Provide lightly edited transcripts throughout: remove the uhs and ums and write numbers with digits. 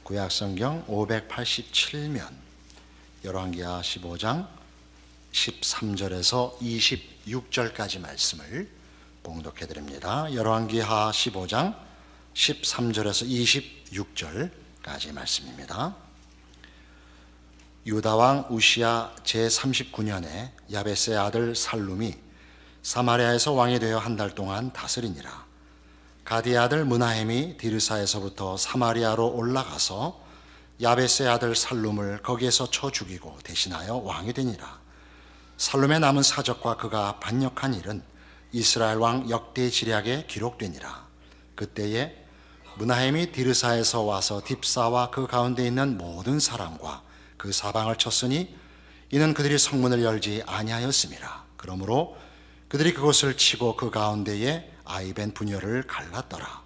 구약성경 587면 열왕기하 15장 13절에서 26절까지 말씀을 봉독해 드립니다. 열왕기하 15장 13절에서 26절까지 말씀입니다. 유다왕 우시야 제39년에 야베스의 아들 살룸이 사마리아에서 왕이 되어 한 달 동안 다스리니라. 가디의 아들 므나헴이 디르사에서부터 사마리아로 올라가서 야베스의 아들 살룸을 거기에서 쳐 죽이고 대신하여 왕이 되니라. 살룸의 남은 사적과 그가 반역한 일은 이스라엘 왕 역대지략에 기록되니라. 그때에 므나헴이 디르사에서 와서 딥사와 그 가운데 있는 모든 사람과 그 사방을 쳤으니 이는 그들이 성문을 열지 아니하였음이라. 그러므로 그들이 그곳을 치고 그 가운데에 아이벤 분열을 갈랐더라.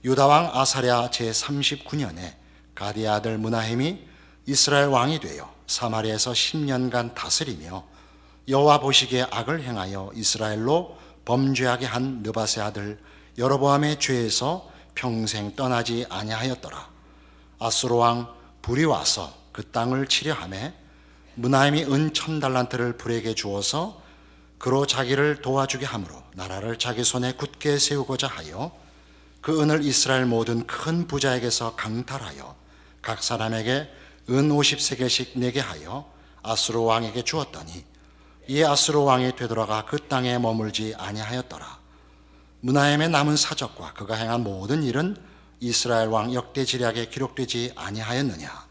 유다왕 아사랴 제39년에 가디의 아들 므나헴이 이스라엘 왕이 되어 사마리아에서 10년간 다스리며 여호와 보시기에 악을 행하여 이스라엘로 범죄하게 한 느밧의 아들 여로보암의 죄에서 평생 떠나지 아니하였더라. 아수르 왕 불이 와서 그 땅을 치려 하매 므나헴이 은 1000달란트를 불에게 주어서 그로 자기를 도와주게 하므로 나라를 자기 손에 굳게 세우고자 하여 그 은을 이스라엘 모든 큰 부자에게서 강탈하여 각 사람에게 은 50세겔씩 내게 하여 아수르 왕에게 주었더니 이에 아수르 왕이 되돌아가 그 땅에 머물지 아니하였더라. 므나헴의 남은 사적과 그가 행한 모든 일은 이스라엘 왕 역대지략에 기록되지 아니하였느냐.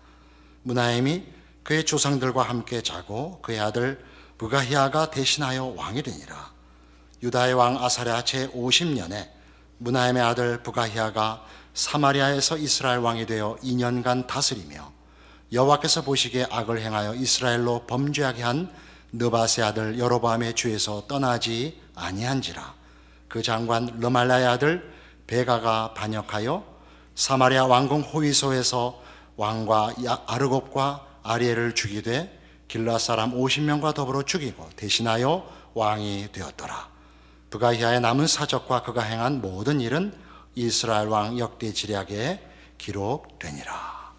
므나헴이 그의 조상들과 함께 자고 그의 아들 부가히아가 대신하여 왕이 되니라. 유다의 왕 아사랴 제50년에 므나헴의 아들 부가히아가 사마리아에서 이스라엘 왕이 되어 2년간 다스리며 여호와께서 보시기에 악을 행하여 이스라엘로 범죄하게 한 느밧의 아들 여로보암의 죄에서 떠나지 아니한지라. 그 장관 르말라의 아들 베가가 반역하여 사마리아 왕궁 호위소에서 왕과 아르곱과 아리엘을 죽이되 길르앗 사람 50명과 더불어 죽이고 대신하여 왕이 되었더라. 부가히아의 남은 사적과 그가 행한 모든 일은 이스라엘 왕 역대지략에 기록되니라.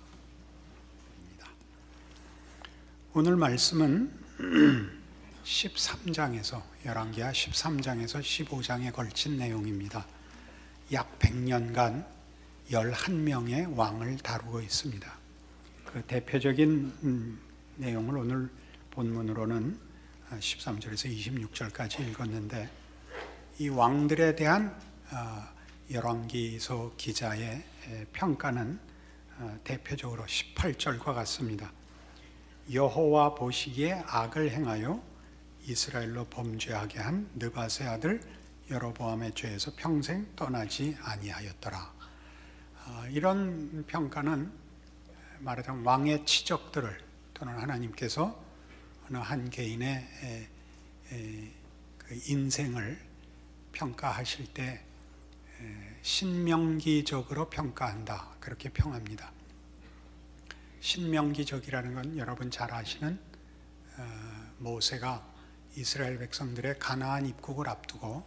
오늘 말씀은 13장에서 열왕기하 13장에서 15장에 걸친 내용입니다. 약 100년간 11명의 왕을 다루고 있습니다. 그 대표적인 내용을 오늘 본문으로는 13절에서 26절까지 읽었는데 이 왕들에 대한 열왕기서 기자의 평가는 대표적으로 18절과 같습니다. 여호와 보시기에 악을 행하여 이스라엘로 범죄하게 한 느밧의 아들 여로보암의 죄에서 평생 떠나지 아니하였더라. 이런 평가는 말하자면 왕의 치적들을 또는 하나님께서 어느 한 개인의 그 인생을 평가하실 때 신명기적으로 평가한다, 그렇게 평합니다. 신명기적이라는 건 여러분 잘 아시는 모세가 이스라엘 백성들의 가나안 입국을 앞두고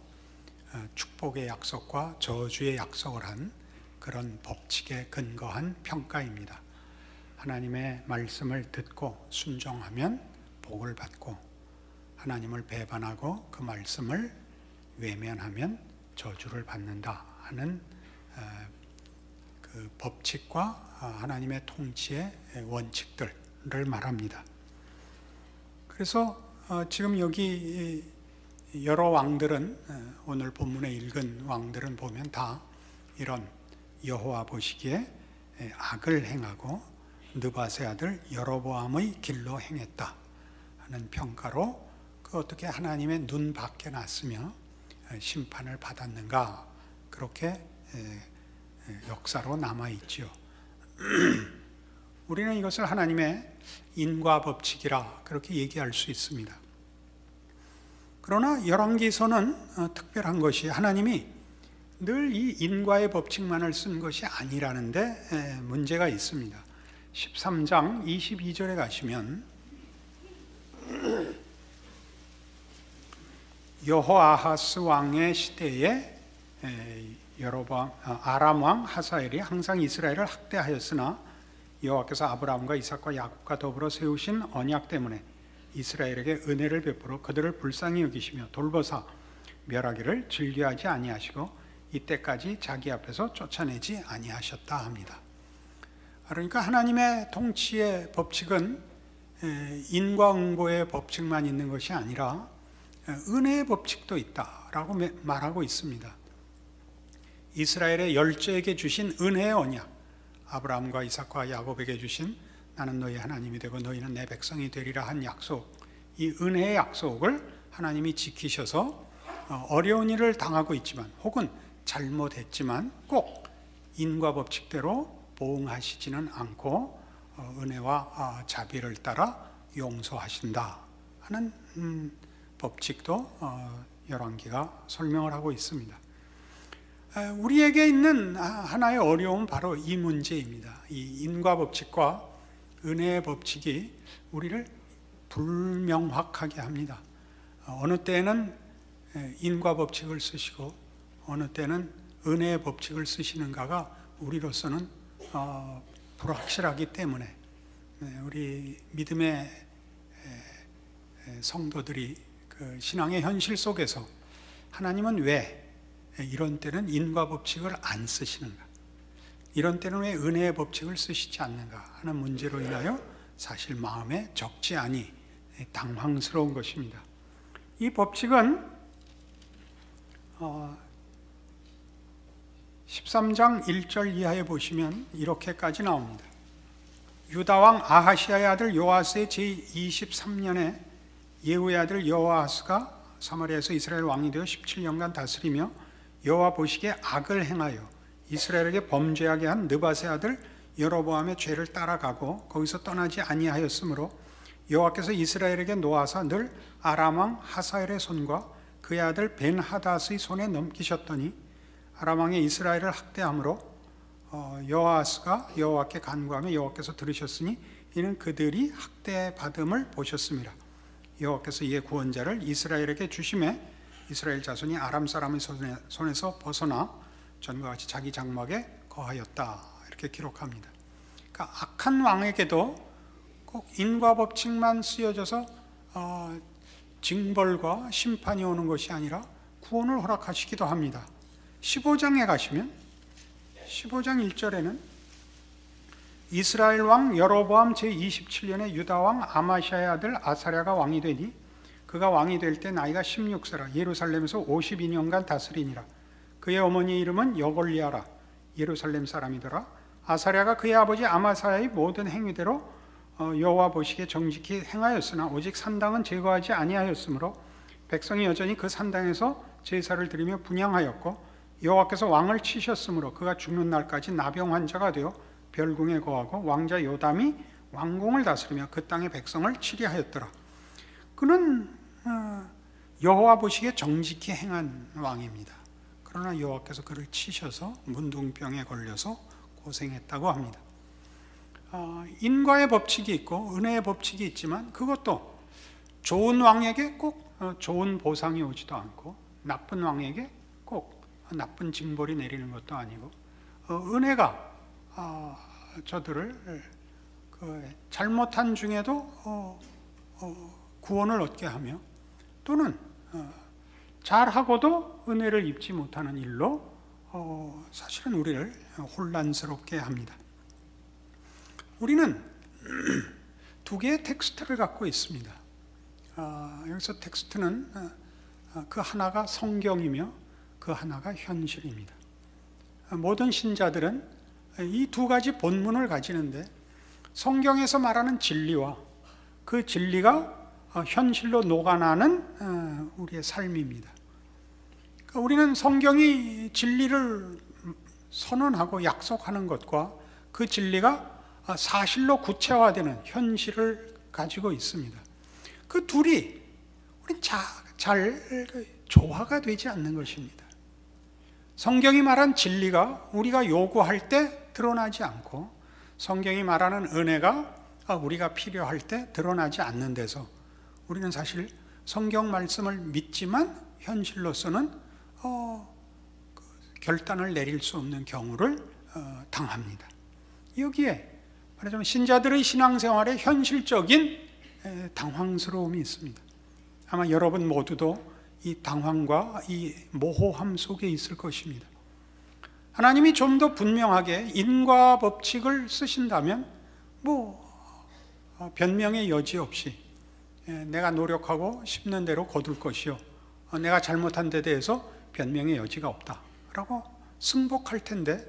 축복의 약속과 저주의 약속을 한 그런 법칙에 근거한 평가입니다. 하나님의 말씀을 듣고 순종하면 복을 받고 하나님을 배반하고 그 말씀을 외면하면 저주를 받는다 하는 그 법칙과 하나님의 통치의 원칙들을 말합니다. 그래서 지금 여기 여러 왕들은 오늘 본문에 읽은 왕들은 보면 다 이런 여호와 보시기에 악을 행하고 느밧의 아들 여로보암의 길로 행했다 하는 평가로 그 어떻게 하나님의 눈 밖에 났으며 심판을 받았는가, 그렇게 역사로 남아있지요. 우리는 이것을 하나님의 인과 법칙이라 그렇게 얘기할 수 있습니다. 그러나 열왕기서는 특별한 것이 하나님이 늘 이 인과의 법칙만을 쓴 것이 아니라는데 문제가 있습니다. 13장 22절에 가시면 여호아하스 왕의 시대에 아람 왕 하사엘이 항상 이스라엘을 학대하였으나 여호와께서 아브라함과 이삭과 야곱과 더불어 세우신 언약 때문에 이스라엘에게 은혜를 베풀어 그들을 불쌍히 여기시며 돌보사 멸하기를 즐겨하지 아니하시고 이때까지 자기 앞에서 쫓아내지 아니하셨다 합니다. 그러니까 하나님의 통치의 법칙은 인과응보의 법칙만 있는 것이 아니라 은혜의 법칙도 있다라고 말하고 있습니다. 이스라엘의 열조에게 주신 은혜의 언약, 아브라함과 이삭과 야곱에게 주신 나는 너희 하나님이 되고 너희는 내 백성이 되리라 한 약속, 이 은혜의 약속을 하나님이 지키셔서 어려운 일을 당하고 있지만 혹은 잘못했지만 꼭 인과 법칙대로 보응하시지는 않고 은혜와 자비를 따라 용서하신다 하는 법칙도 열왕기가 설명을 하고 있습니다. 우리에게 있는 하나의 어려움은 바로 이 문제입니다. 이 인과 법칙과 은혜의 법칙이 우리를 불명확하게 합니다. 어느 때는 인과 법칙을 쓰시고 어느 때는 은혜의 법칙을 쓰시는가가 우리로서는 불확실하기 때문에 우리 믿음의 성도들이 그 신앙의 현실 속에서 하나님은 왜 이런 때는 인과 법칙을 안 쓰시는가, 이런 때는 왜 은혜의 법칙을 쓰시지 않는가 하는 문제로 인하여 사실 마음에 적지 않이 당황스러운 것입니다. 이 법칙은 13장 1절 이하에 보시면 이렇게까지 나옵니다. 유다왕 아하시아의 아들 요아스의 제23년에 예후의 아들 여호아스가 사마리아에서 이스라엘 왕이 되어 17년간 다스리며 여호와 보시기에 악을 행하여 이스라엘에게 범죄하게 한 느밧의 아들 여로보암의 죄를 따라가고 거기서 떠나지 아니하였으므로 여호와께서 이스라엘에게 노하사 늘 아람 왕 하사엘의 손과 그의 아들 벤하닷의 손에 넘기셨더니 아람 왕이 이스라엘을 학대함으로 여호아스가 여호와께 간구하며 여호와께서 들으셨으니 이는 그들이 학대받음을 보셨습니다. 여호와께서 이에 구원자를 이스라엘에게 주심에 이스라엘 자손이 아람 사람의 손에서 벗어나 전과 같이 자기 장막에 거하였다, 이렇게 기록합니다. 그러니까 악한 왕에게도 꼭 인과 법칙만 쓰여져서 징벌과 심판이 오는 것이 아니라 구원을 허락하시기도 합니다. 15장에 가시면 15장 1절에는 이스라엘 왕 여로보암 제27년에 유다 왕 아마시아의 아들 아사랴가 왕이 되니 그가 왕이 될 때 나이가 16세라 예루살렘에서 52년간 다스리니라. 그의 어머니의 이름은 여골리아라 예루살렘 사람이더라. 아사랴가 그의 아버지 아마사야의 모든 행위대로 여호와 보시기에 정직히 행하였으나 오직 산당은 제거하지 아니하였으므로 백성이 여전히 그 산당에서 제사를 드리며 분향하였고 여호와께서 왕을 치셨으므로 그가 죽는 날까지 나병 환자가 되어 별궁에 거하고 왕자 요담이 왕궁을 다스리며 그 땅의 백성을 치리하였더라. 그는 여호와 보시기에 정직히 행한 왕입니다. 그러나 여호와께서 그를 치셔서 문둥병에 걸려서 고생했다고 합니다. 인과의 법칙이 있고 은혜의 법칙이 있지만 그것도 좋은 왕에게 꼭 좋은 보상이 오지도 않고 나쁜 왕에게 꼭 나쁜 징벌이 내리는 것도 아니고 은혜가 저들을 잘못한 중에도 구원을 얻게 하며 또는 잘하고도 은혜를 입지 못하는 일로 사실은 우리를 혼란스럽게 합니다. 우리는 두 개의 텍스트를 갖고 있습니다. 여기서 텍스트는 그 하나가 성경이며 그 하나가 현실입니다. 모든 신자들은 이 두 가지 본문을 가지는데 성경에서 말하는 진리와 그 진리가 현실로 녹아나는 우리의 삶입니다. 그러니까 우리는 성경이 진리를 선언하고 약속하는 것과 그 진리가 사실로 구체화되는 현실을 가지고 있습니다. 그 둘이 우리 잘 조화가 되지 않는 것입니다. 성경이 말한 진리가 우리가 요구할 때 드러나지 않고 성경이 말하는 은혜가 우리가 필요할 때 드러나지 않는 데서 우리는 사실 성경 말씀을 믿지만 현실로서는 결단을 내릴 수 없는 경우를 당합니다. 여기에 말하자면 신자들의 신앙생활에 현실적인 당황스러움이 있습니다. 아마 여러분 모두도 이 당황과 이 모호함 속에 있을 것입니다. 하나님이 좀 더 분명하게 인과 법칙을 쓰신다면 변명의 여지 없이 내가 노력하고 싶는 대로 거둘 것이요, 내가 잘못한 데 대해서 변명의 여지가 없다라고 승복할 텐데,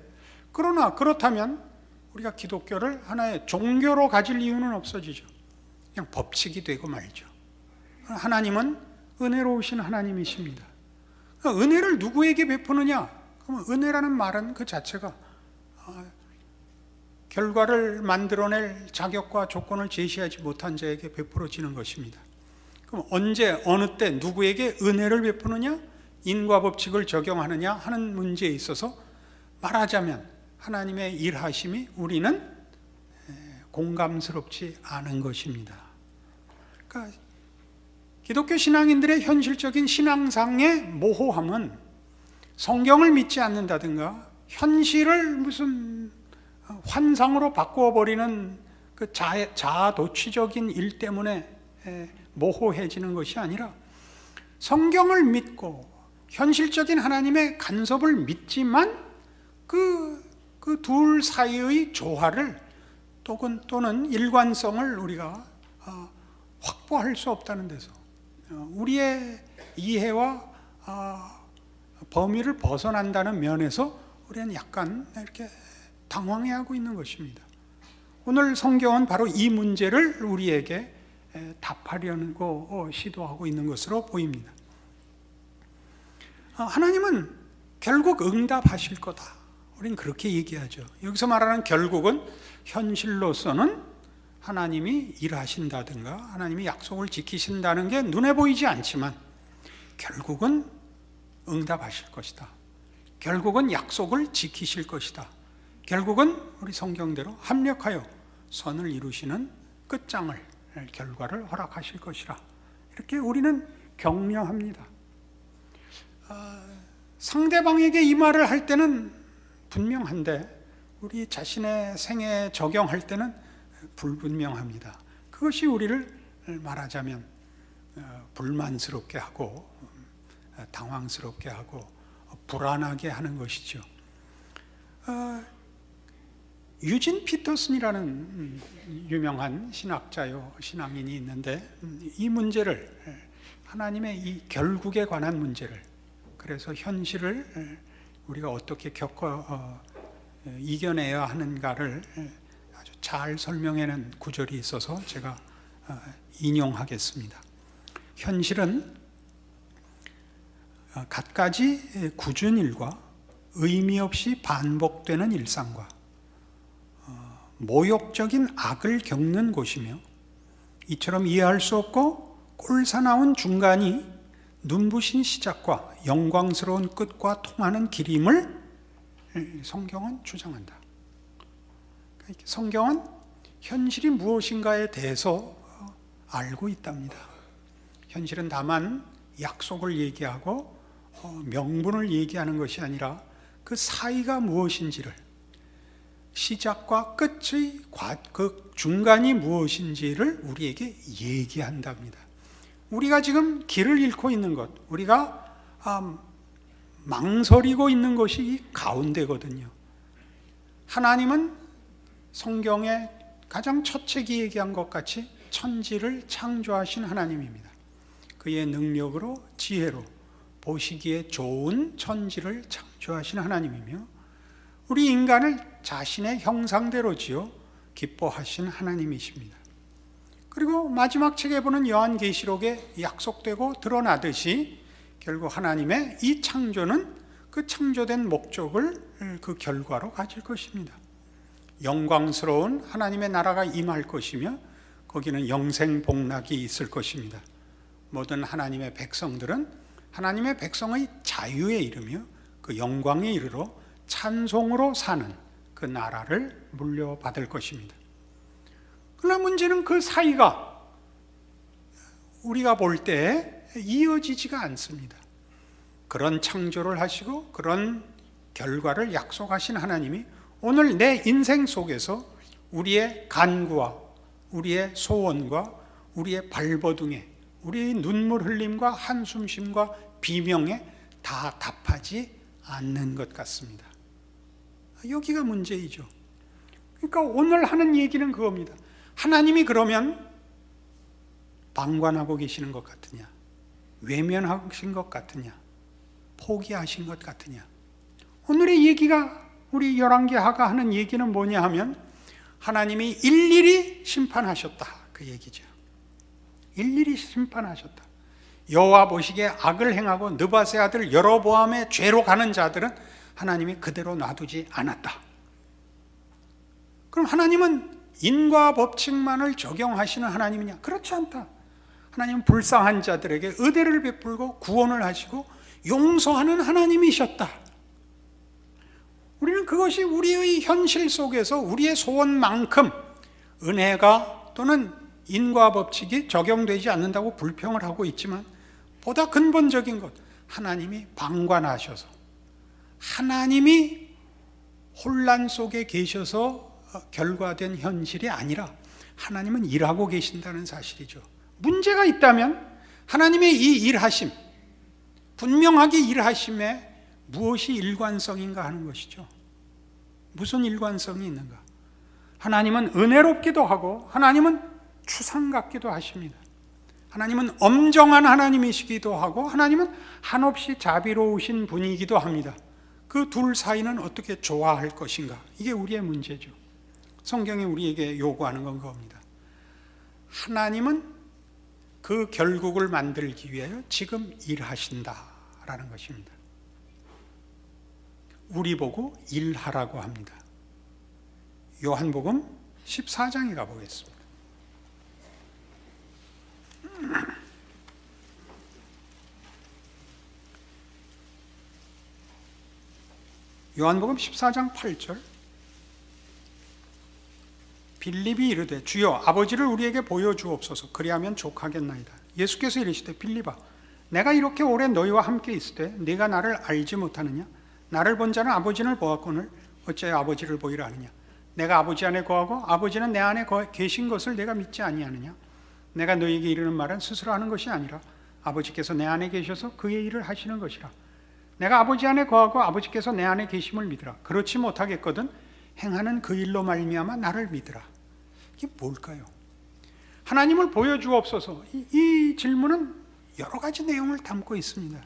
그러나 그렇다면 우리가 기독교를 하나의 종교로 가질 이유는 없어지죠. 그냥 법칙이 되고 말죠. 하나님은 은혜로우신 하나님이십니다. 은혜를 누구에게 베푸느냐? 그러면 은혜라는 말은 그 자체가 결과를 만들어낼 자격과 조건을 제시하지 못한 자에게 베풀어지는 것입니다. 그럼 언제, 어느 때, 누구에게 은혜를 베푸느냐, 인과 법칙을 적용하느냐 하는 문제에 있어서 말하자면 하나님의 일하심이 우리는 공감스럽지 않은 것입니다. 그러니까 기독교 신앙인들의 현실적인 신앙상의 모호함은 성경을 믿지 않는다든가 현실을 무슨 환상으로 바꾸어 버리는 그 자아도취적인 일 때문에 모호해지는 것이 아니라, 성경을 믿고 현실적인 하나님의 간섭을 믿지만 그 둘 사이의 조화를 또는 일관성을 우리가 확보할 수 없다는 데서 우리의 이해와 범위를 벗어난다는 면에서 우리는 약간 이렇게 당황해하고 있는 것입니다. 오늘 성경은 바로 이 문제를 우리에게 답하려고 시도하고 있는 것으로 보입니다. 하나님은 결국 응답하실 거다, 우리는 그렇게 얘기하죠. 여기서 말하는 결국은 현실로서는 하나님이 일하신다든가 하나님이 약속을 지키신다는 게 눈에 보이지 않지만 결국은 응답하실 것이다, 결국은 약속을 지키실 것이다, 결국은 우리 성경대로 합력하여 선을 이루시는 끝장을, 결과를 허락하실 것이라, 이렇게 우리는 격려합니다. 상대방에게 이 말을 할 때는 분명한데 우리 자신의 생애에 적용할 때는 불분명합니다. 그것이 우리를 말하자면 불만스럽게 하고 당황스럽게 하고 불안하게 하는 것이죠. 유진 피터슨이라는 유명한 신학자요, 신앙인이 있는데, 이 문제를, 하나님의 이 결국에 관한 문제를, 그래서 현실을 우리가 어떻게 이겨내야 하는가를 아주 잘 설명해낸 구절이 있어서 제가 인용하겠습니다. 현실은 갖가지 굳은 일과 의미 없이 반복되는 일상과 모욕적인 악을 겪는 곳이며, 이처럼 이해할 수 없고 꼴사나운 중간이 눈부신 시작과 영광스러운 끝과 통하는 길임을 성경은 주장한다. 성경은 현실이 무엇인가에 대해서 알고 있답니다. 현실은 다만 약속을 얘기하고 명분을 얘기하는 것이 아니라 그 사이가 무엇인지를, 시작과 끝의 그 중간이 무엇인지를 우리에게 얘기한답니다. 우리가 지금 길을 잃고 있는 것, 우리가 망설이고 있는 것이 이 가운데거든요. 하나님은 성경의 가장 첫 책이 얘기한 것 같이 천지를 창조하신 하나님입니다. 그의 능력으로, 지혜로 보시기에 좋은 천지를 창조하신 하나님이며, 우리 인간을 자신의 형상대로 지어 기뻐하신 하나님이십니다. 그리고 마지막 책에 보는 요한계시록에 약속되고 드러나듯이 결국 하나님의 이 창조는 그 창조된 목적을 그 결과로 가질 것입니다. 영광스러운 하나님의 나라가 임할 것이며 거기는 영생복락이 있을 것입니다. 모든 하나님의 백성들은 하나님의 백성의 자유에 이르며 그 영광에 이르러 찬송으로 사는 그 나라를 물려받을 것입니다. 그러나 문제는 그 사이가 우리가 볼 때 이어지지가 않습니다. 그런 창조를 하시고 그런 결과를 약속하신 하나님이 오늘 내 인생 속에서 우리의 간구와 우리의 소원과 우리의 발버둥에 우리의 눈물 흘림과 한숨 쉼과 비명에 다 답하지 않는 것 같습니다. 여기가 문제이죠. 그러니까 오늘 하는 얘기는 그겁니다. 하나님이 그러면 방관하고 계시는 것 같으냐? 외면하신 것 같으냐? 포기하신 것 같으냐? 오늘의 얘기가 우리 열왕기하가 하는 얘기는 뭐냐 하면 하나님이 일일이 심판하셨다 그 얘기죠. 일일이 심판하셨다. 여호와 보시기에 악을 행하고 느밧의 아들 여로보암의 죄로 가는 자들은 하나님이 그대로 놔두지 않았다. 그럼 하나님은 인과 법칙만을 적용하시는 하나님이냐? 그렇지 않다. 하나님은 불쌍한 자들에게 의대를 베풀고 구원을 하시고 용서하는 하나님이셨다. 우리는 그것이 우리의 현실 속에서 우리의 소원만큼 은혜가 또는 인과 법칙이 적용되지 않는다고 불평을 하고 있지만 보다 근본적인 것, 하나님이 방관하셔서 하나님이 혼란 속에 계셔서 결과된 현실이 아니라 하나님은 일하고 계신다는 사실이죠. 문제가 있다면 하나님의 이 일하심, 분명하게 일하심에 무엇이 일관성인가 하는 것이죠. 무슨 일관성이 있는가? 하나님은 은혜롭기도 하고 하나님은 추상 같기도 하십니다. 하나님은 엄정한 하나님이시기도 하고 하나님은 한없이 자비로우신 분이기도 합니다. 그 둘 사이는 어떻게 조화할 것인가? 이게 우리의 문제죠. 성경이 우리에게 요구하는 건 그겁니다. 하나님은 그 결국을 만들기 위하여 지금 일하신다라는 것입니다. 우리 보고 일하라고 합니다. 요한복음 14장에 가보겠습니다. 요한복음 14장 8절 빌립이 이르되 주여 아버지를 우리에게 보여주옵소서 그리하면 족하겠나이다. 예수께서 이르시되 빌립아 내가 이렇게 오래 너희와 함께 있을 때 네가 나를 알지 못하느냐? 나를 본 자는 아버지를 보았거늘 어찌하여 아버지를 보이라 하느냐? 내가 아버지 안에 거하고 아버지는 내 안에 계신 것을 내가 믿지 아니하느냐? 내가 너희에게 이르는 말은 스스로 하는 것이 아니라 아버지께서 내 안에 계셔서 그의 일을 하시는 것이라. 내가 아버지 안에 거하고 아버지께서 내 안에 계심을 믿으라. 그렇지 못하겠거든 행하는 그 일로 말미암아 나를 믿으라. 이게 뭘까요? 하나님을 보여주옵소서. 이 질문은 여러 가지 내용을 담고 있습니다.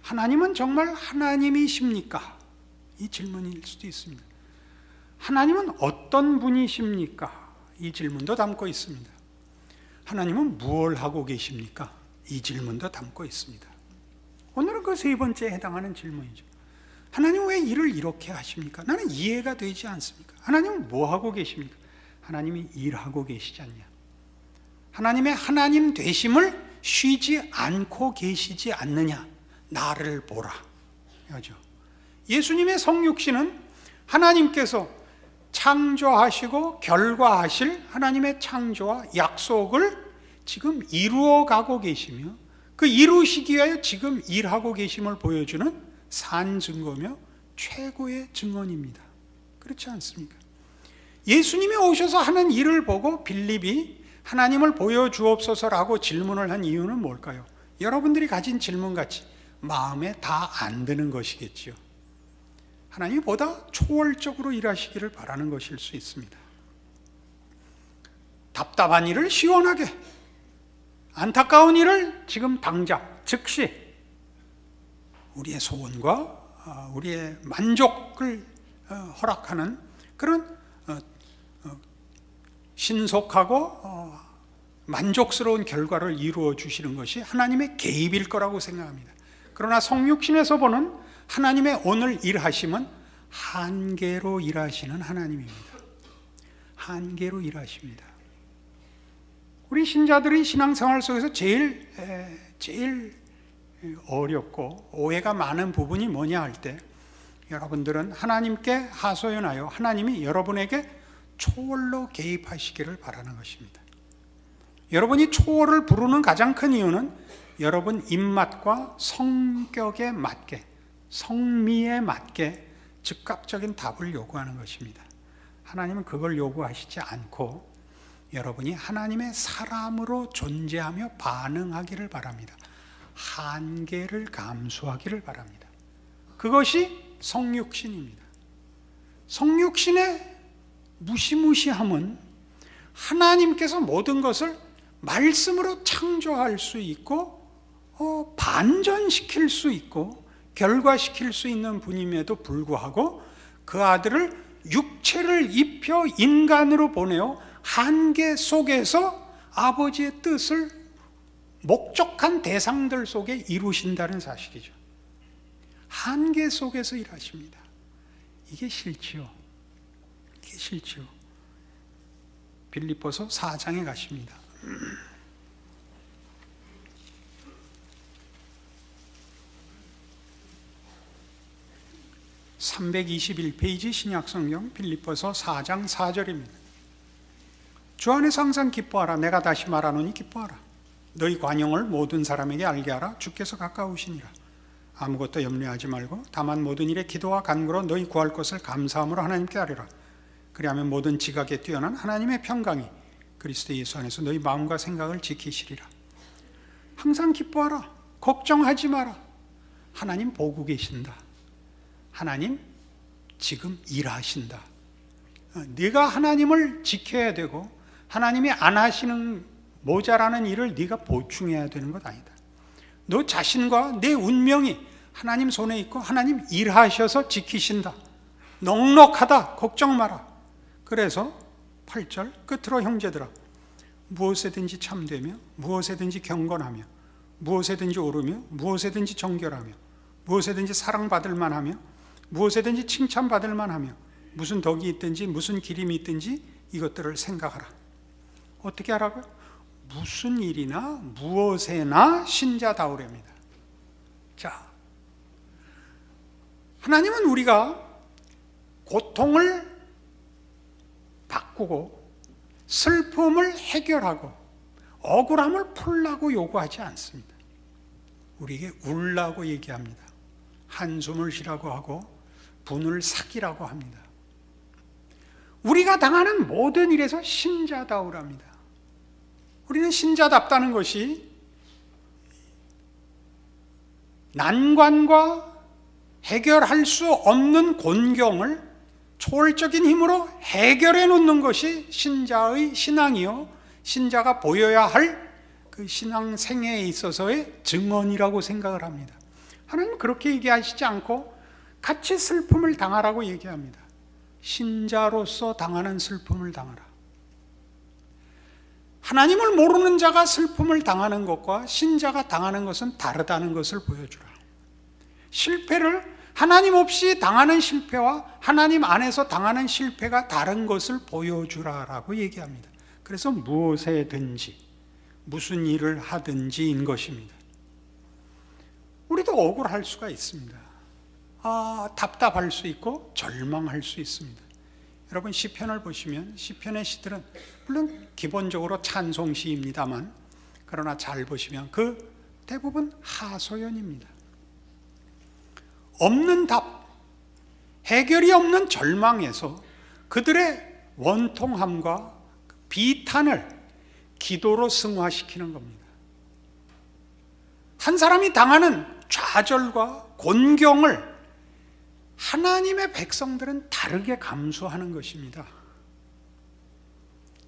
하나님은 정말 하나님이십니까? 이 질문일 수도 있습니다. 하나님은 어떤 분이십니까? 이 질문도 담고 있습니다. 하나님은 무엇을 하고 계십니까? 이 질문도 담고 있습니다. 오늘은 그 세 번째에 해당하는 질문이죠. 하나님 왜 일을 이렇게 하십니까? 나는 이해가 되지 않습니까? 하나님은 뭐 하고 계십니까? 하나님이 일하고 계시지 않냐? 하나님의 하나님 되심을 쉬지 않고 계시지 않느냐? 나를 보라. 그죠? 예수님의 성육신은 하나님께서 창조하시고 결과하실 하나님의 창조와 약속을 지금 이루어 가고 계시며 그 이루시기 위하여 지금 일하고 계심을 보여주는 산 증거며 최고의 증언입니다. 그렇지 않습니까? 예수님이 오셔서 하는 일을 보고 빌립이 하나님을 보여주옵소서라고 질문을 한 이유는 뭘까요? 여러분들이 가진 질문같이 마음에 다 안 드는 것이겠지요. 하나님이 보다 초월적으로 일하시기를 바라는 것일 수 있습니다. 답답한 일을 시원하게, 안타까운 일을 지금 당장, 즉시 우리의 소원과 우리의 만족을 허락하는 그런 신속하고 만족스러운 결과를 이루어 주시는 것이 하나님의 개입일 거라고 생각합니다. 그러나 성육신에서 보는 하나님의 오늘 일하심은 한계로 일하시는 하나님입니다. 한계로 일하십니다. 우리 신자들이 신앙생활 속에서 제일 어렵고 오해가 많은 부분이 뭐냐 할 때 여러분들은 하나님께 하소연하여 하나님이 여러분에게 초월로 개입하시기를 바라는 것입니다. 여러분이 초월을 부르는 가장 큰 이유는 여러분 입맛과 성격에 맞게, 성미에 맞게 즉각적인 답을 요구하는 것입니다. 하나님은 그걸 요구하시지 않고 여러분이 하나님의 사람으로 존재하며 반응하기를 바랍니다. 한계를 감수하기를 바랍니다. 그것이 성육신입니다. 성육신의 무시무시함은 하나님께서 모든 것을 말씀으로 창조할 수 있고 반전시킬 수 있고 결과시킬 수 있는 분임에도 불구하고 그 아들을 육체를 입혀 인간으로 보내어 한계 속에서 아버지의 뜻을 목적한 대상들 속에 이루신다는 사실이죠. 한계 속에서 일하십니다. 이게 싫지요. 이게 싫지요. 빌립보서 4장에 가십니다. 321페이지 신약성경 빌립보서 4장 4절입니다. 주 안에서 항상 기뻐하라. 내가 다시 말하노니 기뻐하라. 너희 관용을 모든 사람에게 알게 하라. 주께서 가까우시니라. 아무것도 염려하지 말고 다만 모든 일에 기도와 간구로 너희 구할 것을 감사함으로 하나님께 아뢰라. 그리하면 모든 지각에 뛰어난 하나님의 평강이 그리스도 예수 안에서 너희 마음과 생각을 지키시리라. 항상 기뻐하라. 걱정하지 마라. 하나님 보고 계신다. 하나님 지금 일하신다. 네가 하나님을 지켜야 되고 하나님이 안 하시는 모자라는 일을 네가 보충해야 되는 것 아니다. 너 자신과 내 운명이 하나님 손에 있고 하나님 일하셔서 지키신다. 넉넉하다. 걱정 마라. 그래서 8절 끝으로 형제들아 무엇에든지 참되며 무엇에든지 경건하며 무엇에든지 오르며 무엇에든지 정결하며 무엇에든지 사랑받을 만하며 무엇에든지 칭찬받을 만하며 무슨 덕이 있든지 무슨 기림이 있든지 이것들을 생각하라. 어떻게 하라고요? 무슨 일이나 무엇에나 신자다우렵니다. 자, 하나님은 우리가 고통을 바꾸고 슬픔을 해결하고 억울함을 풀라고 요구하지 않습니다. 우리에게 울라고 얘기합니다. 한숨을 쉬라고 하고 분을 삭이라고 합니다. 우리가 당하는 모든 일에서 신자다우랍니다. 우리는 신자답다는 것이 난관과 해결할 수 없는 곤경을 초월적인 힘으로 해결해 놓는 것이 신자의 신앙이요, 신자가 보여야 할 그 신앙 생애에 있어서의 증언이라고 생각을 합니다. 하나님은 그렇게 얘기하시지 않고 같이 슬픔을 당하라고 얘기합니다. 신자로서 당하는 슬픔을 당하라. 하나님을 모르는 자가 슬픔을 당하는 것과 신자가 당하는 것은 다르다는 것을 보여주라. 실패를 하나님 없이 당하는 실패와 하나님 안에서 당하는 실패가 다른 것을 보여주라라고 얘기합니다. 그래서 무엇에든지 무슨 일을 하든지인 것입니다. 우리도 억울할 수가 있습니다. 답답할 수 있고 절망할 수 있습니다. 여러분 시편을 보시면 시편의 시들은 물론 기본적으로 찬송시입니다만 그러나 잘 보시면 그 대부분 하소연입니다. 없는 답, 해결이 없는 절망에서 그들의 원통함과 비탄을 기도로 승화시키는 겁니다. 한 사람이 당하는 좌절과 곤경을 하나님의 백성들은 다르게 감수하는 것입니다.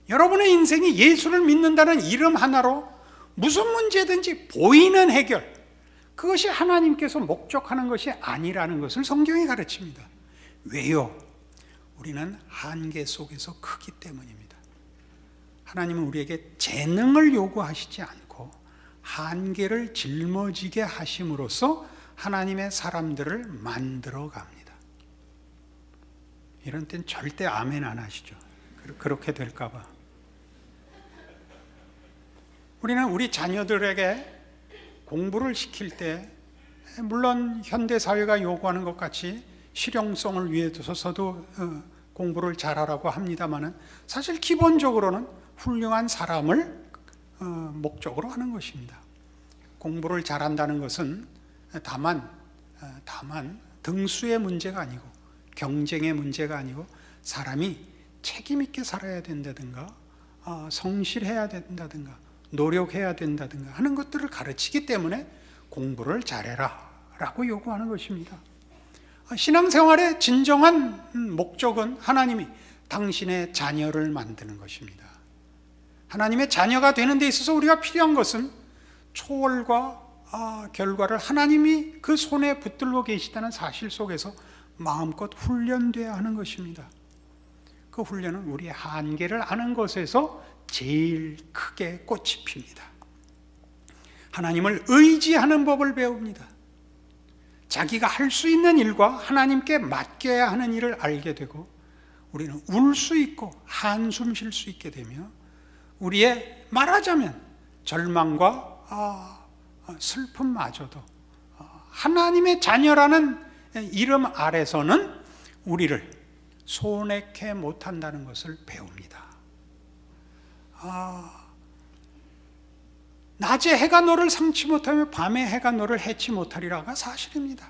여러분의 인생이 예수를 믿는다는 이름 하나로 무슨 문제든지 보이는 해결, 그것이 하나님께서 목적하는 것이 아니라는 것을 성경이 가르칩니다. 왜요? 우리는 한계 속에서 크기 때문입니다. 하나님은 우리에게 재능을 요구하시지 않고 한계를 짊어지게 하심으로써 하나님의 사람들을 만들어 갑니다. 이런 땐 절대 아멘 안 하시죠. 그렇게 될까 봐. 우리는 우리 자녀들에게 공부를 시킬 때 물론 현대 사회가 요구하는 것 같이 실용성을 위해서도 공부를 잘하라고 합니다만은 사실 기본적으로는 훌륭한 사람을 목적으로 하는 것입니다. 공부를 잘한다는 것은 다만 등수의 문제가 아니고 경쟁의 문제가 아니고 사람이 책임 있게 살아야 된다든가 성실해야 된다든가 노력해야 된다든가 하는 것들을 가르치기 때문에 공부를 잘해라 라고 요구하는 것입니다. 신앙생활의 진정한 목적은 하나님이 당신의 자녀를 만드는 것입니다. 하나님의 자녀가 되는 데 있어서 우리가 필요한 것은 초월과 결과를 하나님이 그 손에 붙들고 계시다는 사실 속에서 마음껏 훈련되어야 하는 것입니다. 그 훈련은 우리의 한계를 아는 것에서 제일 크게 꽃이 핍니다. 하나님을 의지하는 법을 배웁니다. 자기가 할 수 있는 일과 하나님께 맡겨야 하는 일을 알게 되고 우리는 울 수 있고 한숨 쉴 수 있게 되며 우리의 말하자면 절망과 슬픔마저도 하나님의 자녀라는 이름 아래서는 우리를 손해케 못한다는 것을 배웁니다. 낮에 해가 너를 상치 못하며 밤에 해가 너를 해치 못하리라가 사실입니다.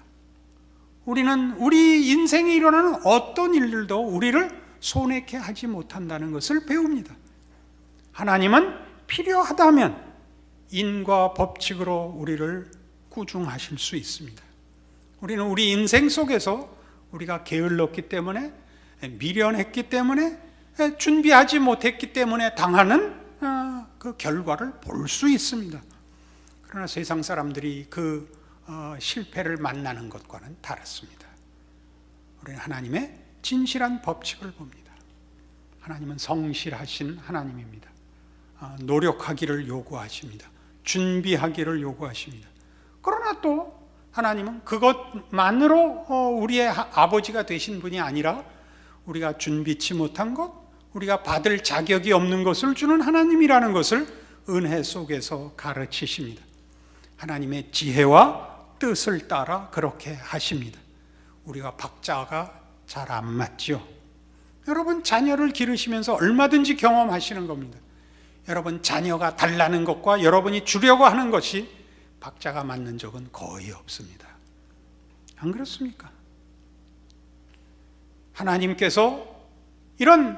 우리는 우리 인생에 일어나는 어떤 일들도 우리를 손해케 하지 못한다는 것을 배웁니다. 하나님은 필요하다면 인과 법칙으로 우리를 꾸중하실 수 있습니다. 우리는 우리 인생 속에서 우리가 게을렀기 때문에 미련했기 때문에 준비하지 못했기 때문에 당하는 그 결과를 볼 수 있습니다. 그러나 세상 사람들이 그 실패를 만나는 것과는 다릅니다. 우리는 하나님의 진실한 법칙을 봅니다. 하나님은 성실하신 하나님입니다. 노력하기를 요구하십니다. 준비하기를 요구하십니다. 그러나 또 하나님은 그것만으로 우리의 아버지가 되신 분이 아니라 우리가 준비치 못한 것, 우리가 받을 자격이 없는 것을 주는 하나님이라는 것을 은혜 속에서 가르치십니다. 하나님의 지혜와 뜻을 따라 그렇게 하십니다. 우리가 박자가 잘 안 맞죠. 여러분 자녀를 기르시면서 얼마든지 경험하시는 겁니다. 여러분 자녀가 달라는 것과 여러분이 주려고 하는 것이 박자가 맞는 적은 거의 없습니다. 안 그렇습니까? 하나님께서 이런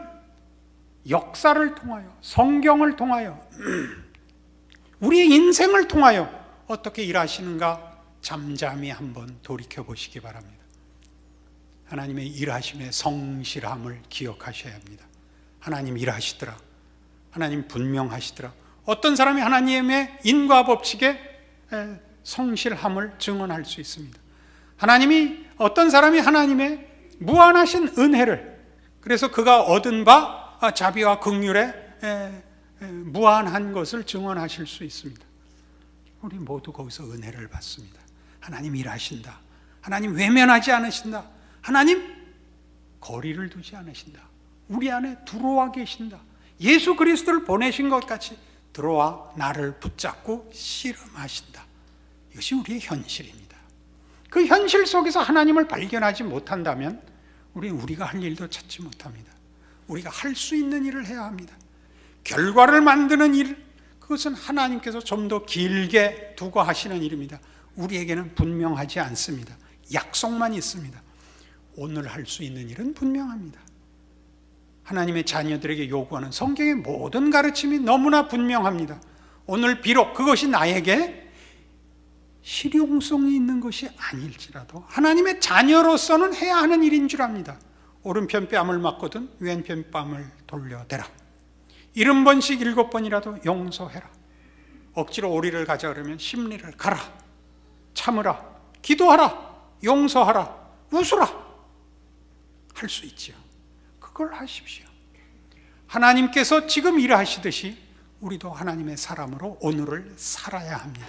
역사를 통하여 성경을 통하여 우리의 인생을 통하여 어떻게 일하시는가 잠잠히 한번 돌이켜 보시기 바랍니다. 하나님의 일하심의 성실함을 기억하셔야 합니다. 하나님 일하시더라. 하나님 분명하시더라. 어떤 사람이 하나님의 인과 법칙에 성실함을 증언할 수 있습니다. 하나님이 어떤 사람이 하나님의 무한하신 은혜를, 그래서 그가 얻은 바 자비와 긍휼에 무한한 것을 증언하실 수 있습니다. 우리 모두 거기서 은혜를 받습니다. 하나님 일하신다. 하나님 외면하지 않으신다. 하나님 거리를 두지 않으신다. 우리 안에 들어와 계신다. 예수 그리스도를 보내신 것 같이 들어와 나를 붙잡고 씨름하신다. 이것이 우리의 현실입니다. 그 현실 속에서 하나님을 발견하지 못한다면 우리는 우리가 할 일도 찾지 못합니다. 우리가 할 수 있는 일을 해야 합니다. 결과를 만드는 일, 그것은 하나님께서 좀 더 길게 두고 하시는 일입니다. 우리에게는 분명하지 않습니다. 약속만 있습니다. 오늘 할 수 있는 일은 분명합니다. 하나님의 자녀들에게 요구하는 성경의 모든 가르침이 너무나 분명합니다. 오늘 비록 그것이 나에게 실용성이 있는 것이 아닐지라도 하나님의 자녀로서는 해야 하는 일인 줄 압니다. 오른편 뺨을 맞거든 왼편 뺨을 돌려대라. 70번씩 7번이라도 용서해라. 억지로 오리를 가자 그러면 심리를 가라. 참으라. 기도하라. 용서하라. 웃으라. 할 수 있지요. 그걸 하십시오. 하나님께서 지금 일하시듯이 우리도 하나님의 사람으로 오늘을 살아야 합니다.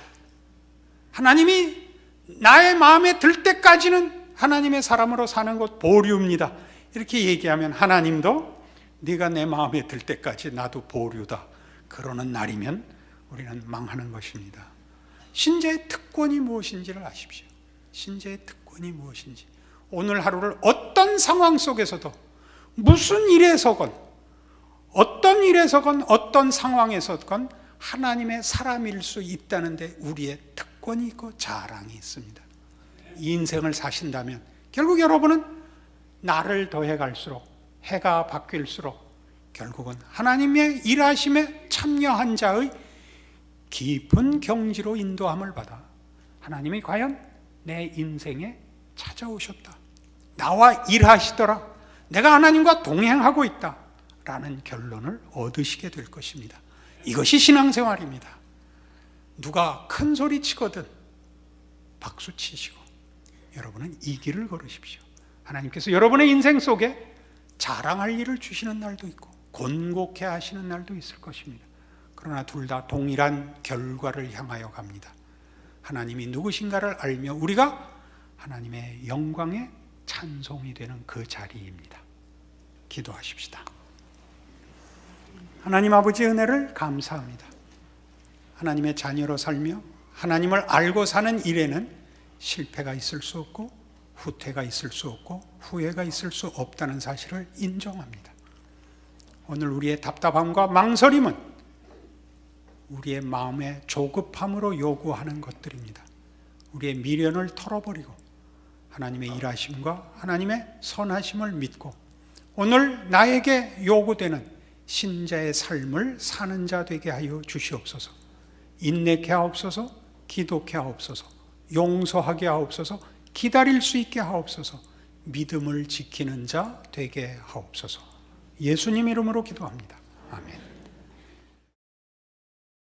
하나님이 나의 마음에 들 때까지는 하나님의 사람으로 사는 것 보류입니다. 이렇게 얘기하면 하나님도 네가 내 마음에 들 때까지 나도 보류다 그러는 날이면 우리는 망하는 것입니다. 신자의 특권이 무엇인지를 아십시오. 신자의 특권이 무엇인지, 오늘 하루를 어떤 상황 속에서도 무슨 일에서건 어떤 일에서건 어떤 상황에서건 하나님의 사람일 수 있다는 데 우리의 특권이 있고 자랑이 있습니다. 이 인생을 사신다면 결국 여러분은 날을 더해 갈수록 해가 바뀔수록 결국은 하나님의 일하심에 참여한 자의 깊은 경지로 인도함을 받아 하나님이 과연 내 인생에 찾아오셨다, 나와 일하시더라, 내가 하나님과 동행하고 있다 라는 결론을 얻으시게 될 것입니다. 이것이 신앙생활입니다. 누가 큰 소리 치거든 박수 치시고 여러분은 이 길을 걸으십시오. 하나님께서 여러분의 인생 속에 자랑할 일을 주시는 날도 있고 곤곡해 하시는 날도 있을 것입니다. 그러나 둘 다 동일한 결과를 향하여 갑니다. 하나님이 누구신가를 알며 우리가 하나님의 영광에 찬송이 되는 그 자리입니다. 기도하십시다. 하나님 아버지 은혜를 감사합니다. 하나님의 자녀로 살며 하나님을 알고 사는 일에는 실패가 있을 수 없고 후퇴가 있을 수 없고 후회가 있을 수 없다는 사실을 인정합니다. 오늘 우리의 답답함과 망설임은 우리의 마음의 조급함으로 요구하는 것들입니다. 우리의 미련을 털어버리고 하나님의 일하심과 하나님의 선하심을 믿고 오늘 나에게 요구되는 신자의 삶을 사는 자 되게 하여 주시옵소서. 인내케 하옵소서, 기도케 하옵소서, 용서하게 하옵소서, 기다릴 수 있게 하옵소서, 믿음을 지키는 자 되게 하옵소서. 예수님 이름으로 기도합니다. 아멘.